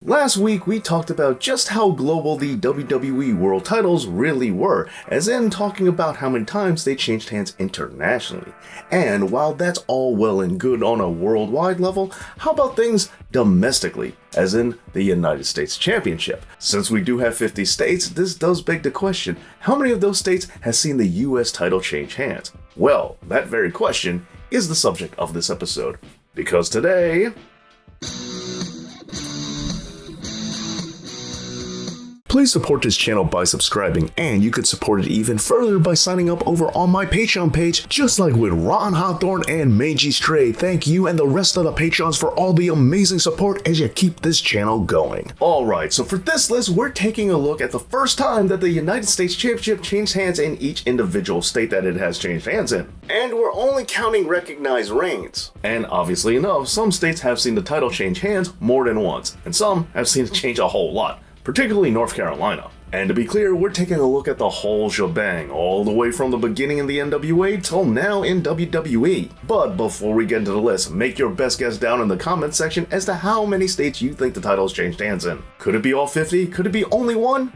Last week we talked about just how global the WWE World titles really were, as in talking about how many times they changed hands internationally. And while that's all well and good on a worldwide level, how about things domestically, as in the United States Championship? Since we do have 50 states, this does beg the question, how many of those states has seen the US title change hands? Well, that very question is the subject of this episode, because today... Please support this channel by subscribing, and you could support it even further by signing up over on my Patreon page, just like with Ron Hawthorne and Meiji Stray. Thank you and the rest of the Patrons for all the amazing support as you keep this channel going. Alright, so for this list, we're taking a look at the first time that the United States Championship changed hands in each individual state that it has changed hands in. And we're only counting recognized reigns. And obviously enough, some states have seen the title change hands more than once, and some have seen it change a whole lot, particularly North Carolina. And to be clear, we're taking a look at the whole shebang, all the way from the beginning in the NWA till now in WWE. But before we get into the list, make your best guess down in the comments section as to how many states you think the title's changed hands in. Could it be all 50? Could it be only one?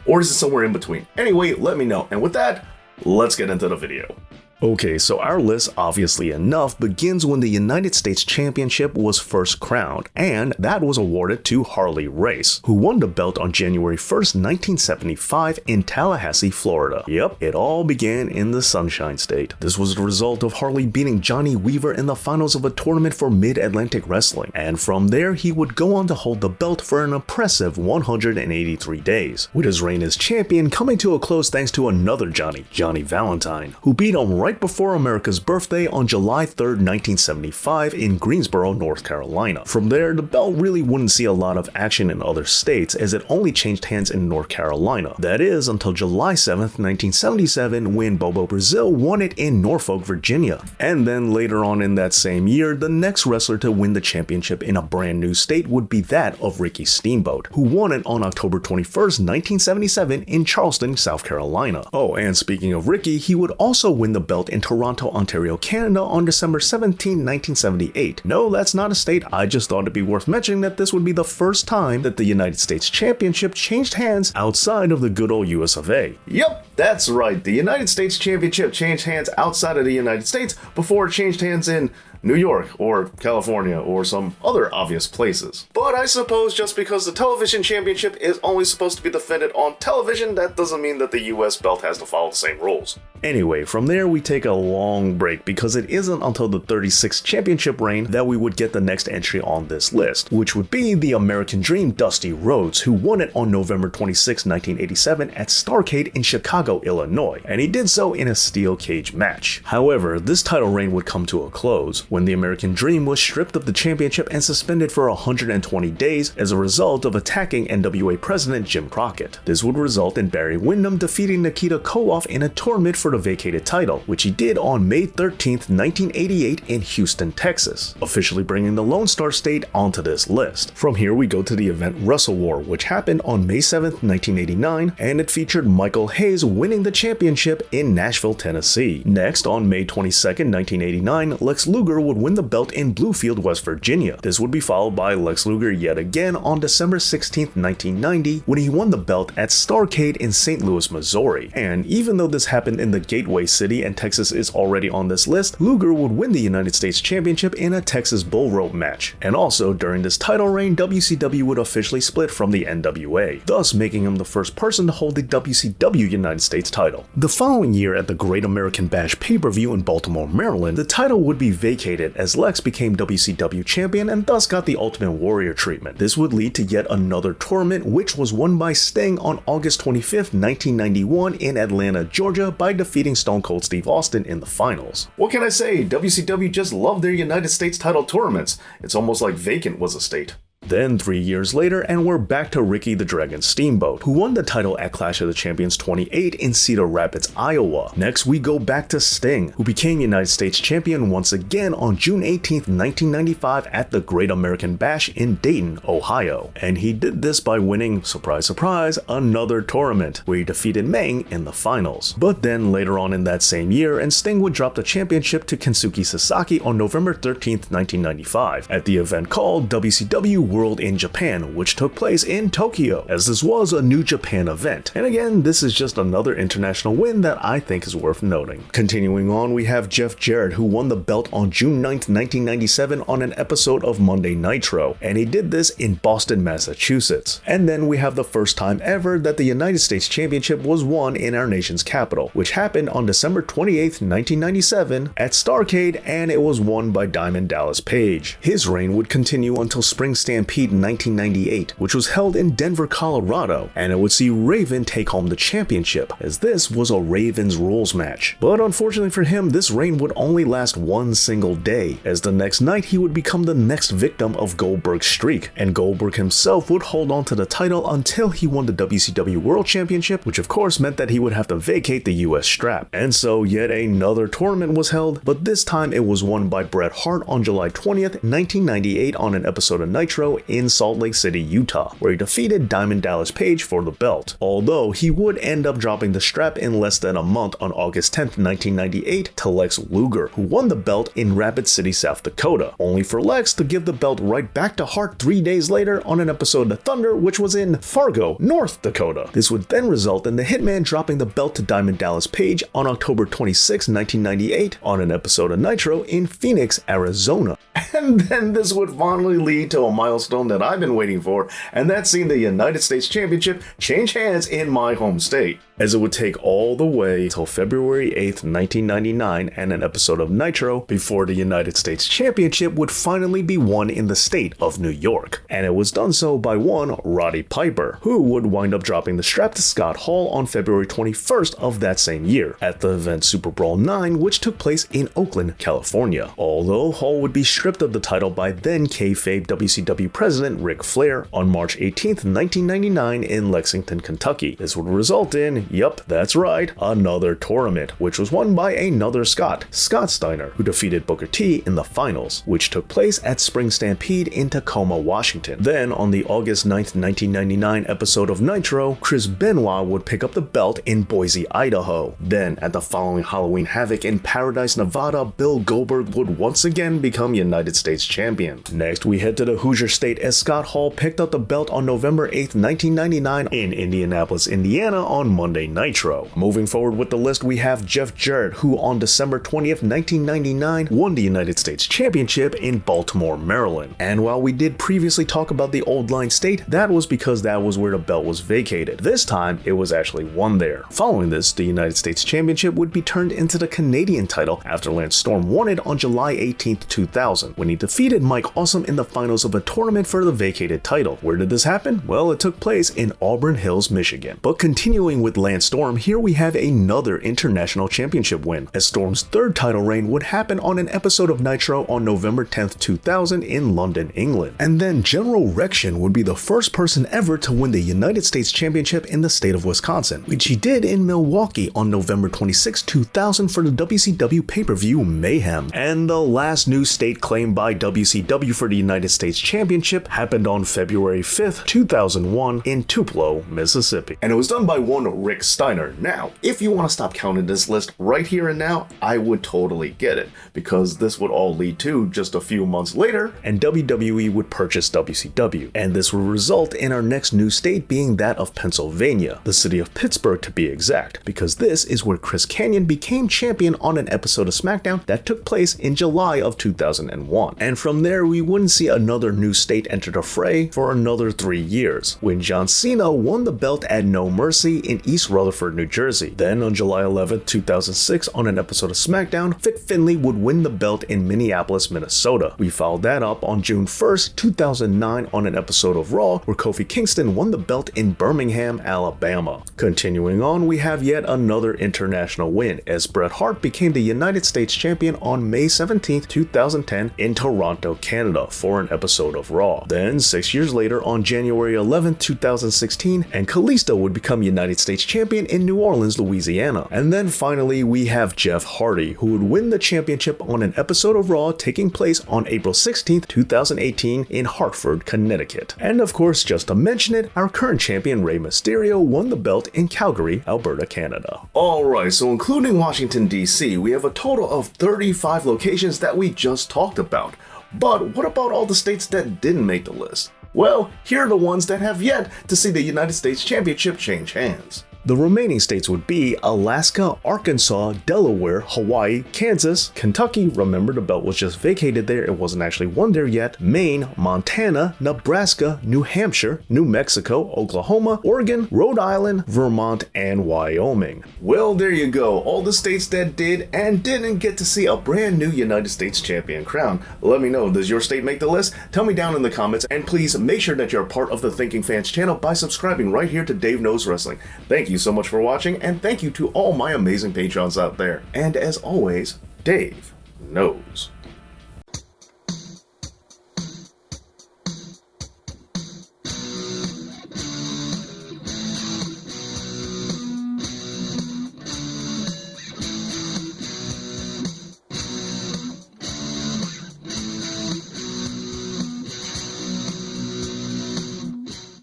Or is it somewhere in between? Anyway, let me know. And with that, let's get into the video. Okay, so our list, obviously enough, begins when the United States Championship was first crowned, and that was awarded to Harley Race, who won the belt on January 1st, 1975 in Tallahassee, Florida. Yep, it all began in the Sunshine State. This was the result of Harley beating Johnny Weaver in the finals of a tournament for Mid-Atlantic Wrestling, and from there he would go on to hold the belt for an impressive 183 days, with his reign as champion coming to a close thanks to another Johnny Valentine, who beat him right before America's birthday on July 3rd, 1975 in Greensboro, North Carolina. From there, the belt really wouldn't see a lot of action in other states as it only changed hands in North Carolina. That is, until July 7th, 1977 when Bobo Brazil won it in Norfolk, Virginia. And then later on in that same year, the next wrestler to win the championship in a brand new state would be that of Ricky Steamboat, who won it on October 21st, 1977 in Charleston, South Carolina. Oh, and speaking of Ricky, he would also win the belt in Toronto, Ontario, Canada on December 17, 1978. No, that's not a state. I just thought it'd be worth mentioning that this would be the first time that the United States Championship changed hands outside of the good old US of A. Yep, that's right. The United States Championship changed hands outside of the United States before it changed hands in New York, or California, or some other obvious places. But I suppose just because the television championship is only supposed to be defended on television, that doesn't mean that the US belt has to follow the same rules. Anyway, from there we take a long break because it isn't until the 36th championship reign that we would get the next entry on this list, which would be the American Dream Dusty Rhodes, who won it on November 26, 1987 at Starrcade in Chicago, Illinois, and he did so in a steel cage match. However, this title reign would come to a close when the American Dream was stripped of the championship and suspended for 120 days as a result of attacking NWA president Jim Crockett. This would result in Barry Windham defeating Nikita Koloff in a tournament for the vacated title, which he did on May 13th, 1988 in Houston, Texas, officially bringing the Lone Star State onto this list. From here we go to the event Wrestle War, which happened on May 7th, 1989, and it featured Michael Hayes winning the championship in Nashville, Tennessee. Next, on May 22nd, 1989, Lex Luger would win the belt in Bluefield, West Virginia. This would be followed by Lex Luger yet again on December 16th, 1990, when he won the belt at Starrcade in St. Louis, Missouri. And even though this happened in the Gateway City and Texas is already on this list, Luger would win the United States Championship in a Texas bull rope match. And also, during this title reign, WCW would officially split from the NWA, thus making him the first person to hold the WCW United States title. The following year at the Great American Bash pay-per-view in Baltimore, Maryland, the title would be vacated as Lex became WCW champion and thus got the Ultimate Warrior treatment. This would lead to yet another tournament, which was won by Sting on August 25th, 1991 in Atlanta, Georgia by defeating Stone Cold Steve Austin in the finals. What can I say? WCW just loved their United States title tournaments. It's almost like vacant was a state. Then 3 years later, and we're back to Ricky the Dragon Steamboat, who won the title at Clash of the Champions 28 in Cedar Rapids, Iowa. Next, we go back to Sting, who became United States Champion once again on June 18th, 1995 at the Great American Bash in Dayton, Ohio. And he did this by winning, surprise surprise, another tournament, where he defeated Meng in the finals. But then later on in that same year, and Sting would drop the championship to Kensuke Sasaki on November 13th, 1995, at the event called WCW World in Japan, which took place in Tokyo, as this was a New Japan event. And again, this is just another international win that I think is worth noting. Continuing on, we have Jeff Jarrett, who won the belt on June 9th, 1997 on an episode of Monday Nitro, and he did this in Boston, Massachusetts. And then we have the first time ever that the United States Championship was won in our nation's capital, which happened on December 28th, 1997 at Starrcade, and it was won by Diamond Dallas Page. His reign would continue until Spring Stampede 1998, which was held in Denver, Colorado, and it would see Raven take home the championship, as this was a Raven's Rules match. But unfortunately for him, this reign would only last one single day, as the next night he would become the next victim of Goldberg's streak, and Goldberg himself would hold on to the title until he won the WCW World Championship, which of course meant that he would have to vacate the US strap. And so yet another tournament was held, but this time it was won by Bret Hart on July 20th, 1998 on an episode of Nitro in Salt Lake City, Utah, where he defeated Diamond Dallas Page for the belt. Although he would end up dropping the strap in less than a month on August 10th, 1998 to Lex Luger, who won the belt in Rapid City, South Dakota, only for Lex to give the belt right back to Hart 3 days later on an episode of Thunder, which was in Fargo, North Dakota. This would then result in the Hitman dropping the belt to Diamond Dallas Page on October 26, 1998 on an episode of Nitro in Phoenix, Arizona. And then this would finally lead to a milestone that I've been waiting for, and that's seeing the United States Championship change hands in my home state, as it would take all the way till February 8th, 1999 and an episode of Nitro before the United States Championship would finally be won in the state of New York. And it was done so by one Roddy Piper, who would wind up dropping the strap to Scott Hall on February 21st of that same year at the event Super Brawl 9, which took place in Oakland, California. Although Hall would be stripped of the title by then kayfabe WCW president Ric Flair on March 18th, 1999 in Lexington, Kentucky. This would result in, yep, that's right, another tournament, which was won by another Scott Steiner, who defeated Booker T in the finals, which took place at Spring Stampede in Tacoma, Washington. Then on the August 9th, 1999 episode of Nitro, Chris Benoit would pick up the belt in Boise, Idaho. Then at the following Halloween Havoc in Paradise, Nevada, Bill Goldberg would once again become United States champion. Next, we head to the Hoosier State as Scott Hall picked up the belt on November 8th, 1999 in Indianapolis, Indiana on Monday Nitro. Moving forward with the list, we have Jeff Jarrett, who on December 20th, 1999 won the United States Championship in Baltimore, Maryland. And while we did previously talk about the Old Line State, that was because that was where the belt was vacated. This time, it was actually won there. Following this, the United States Championship would be turned into the Canadian title after Lance Storm won it on July 18th, 2000, when he defeated Mike Awesome in the finals of a tournament for the vacated title. Where did this happen? Well, it took place in Auburn Hills, Michigan. But continuing with Lance Storm, here we have another international championship win, as Storm's third title reign would happen on an episode of Nitro on November 10th, 2000 in London, England. And then General Rection would be the first person ever to win the United States Championship in the state of Wisconsin, which he did in Milwaukee on November 26, 2000 for the WCW pay-per-view Mayhem. And the last new state claimed by WCW for the United States Championship happened on February 5th, 2001 in Tupelo, Mississippi. And it was done by one Rick Steiner. Now, if you want to stop counting this list right here and now, I would totally get it, because this would all lead to just a few months later, and WWE would purchase WCW. And this would result in our next new state being that of Pennsylvania, the city of Pittsburgh to be exact, because this is where Chris Kanyon became champion on an episode of SmackDown that took place in July of 2001. And from there, we wouldn't see another new state enter the fray for another 3 years, when John Cena won the belt at No Mercy in East Rutherford, New Jersey. Then on July 11th, 2006 on an episode of SmackDown, Fit Finlay would win the belt in Minneapolis, Minnesota. We followed that up on June 1st, 2009 on an episode of Raw, where Kofi Kingston won the belt in Birmingham, Alabama. Continuing on, we have yet another international win, as Bret Hart became the United States champion on May 17th, 2010 in Toronto, Canada for an episode of Raw. Then 6 years later on January 11th, 2016, and Kalisto would become United States champion in New Orleans, Louisiana. And then finally, we have Jeff Hardy, who would win the championship on an episode of Raw taking place on April 16th, 2018 in Hartford, Connecticut. And of course, just to mention it, our current champion Rey Mysterio won the belt in Calgary, Alberta, Canada. Alright, so including Washington DC, we have a total of 35 locations that we just talked about. But what about all the states that didn't make the list? Well, here are the ones that have yet to see the United States Championship change hands. The remaining states would be Alaska, Arkansas, Delaware, Hawaii, Kansas, Kentucky, remember the belt was just vacated there, it wasn't actually won there yet, Maine, Montana, Nebraska, New Hampshire, New Mexico, Oklahoma, Oregon, Rhode Island, Vermont, and Wyoming. Well, there you go, all the states that did and didn't get to see a brand new United States champion crown. Let me know, does your state make the list? Tell me down in the comments, and please make sure that you're a part of the Thinking Fans channel by subscribing right here to Dave Knows Wrestling. Thank you so much for watching, and thank you to all my amazing patrons out there. And as always, Dave knows.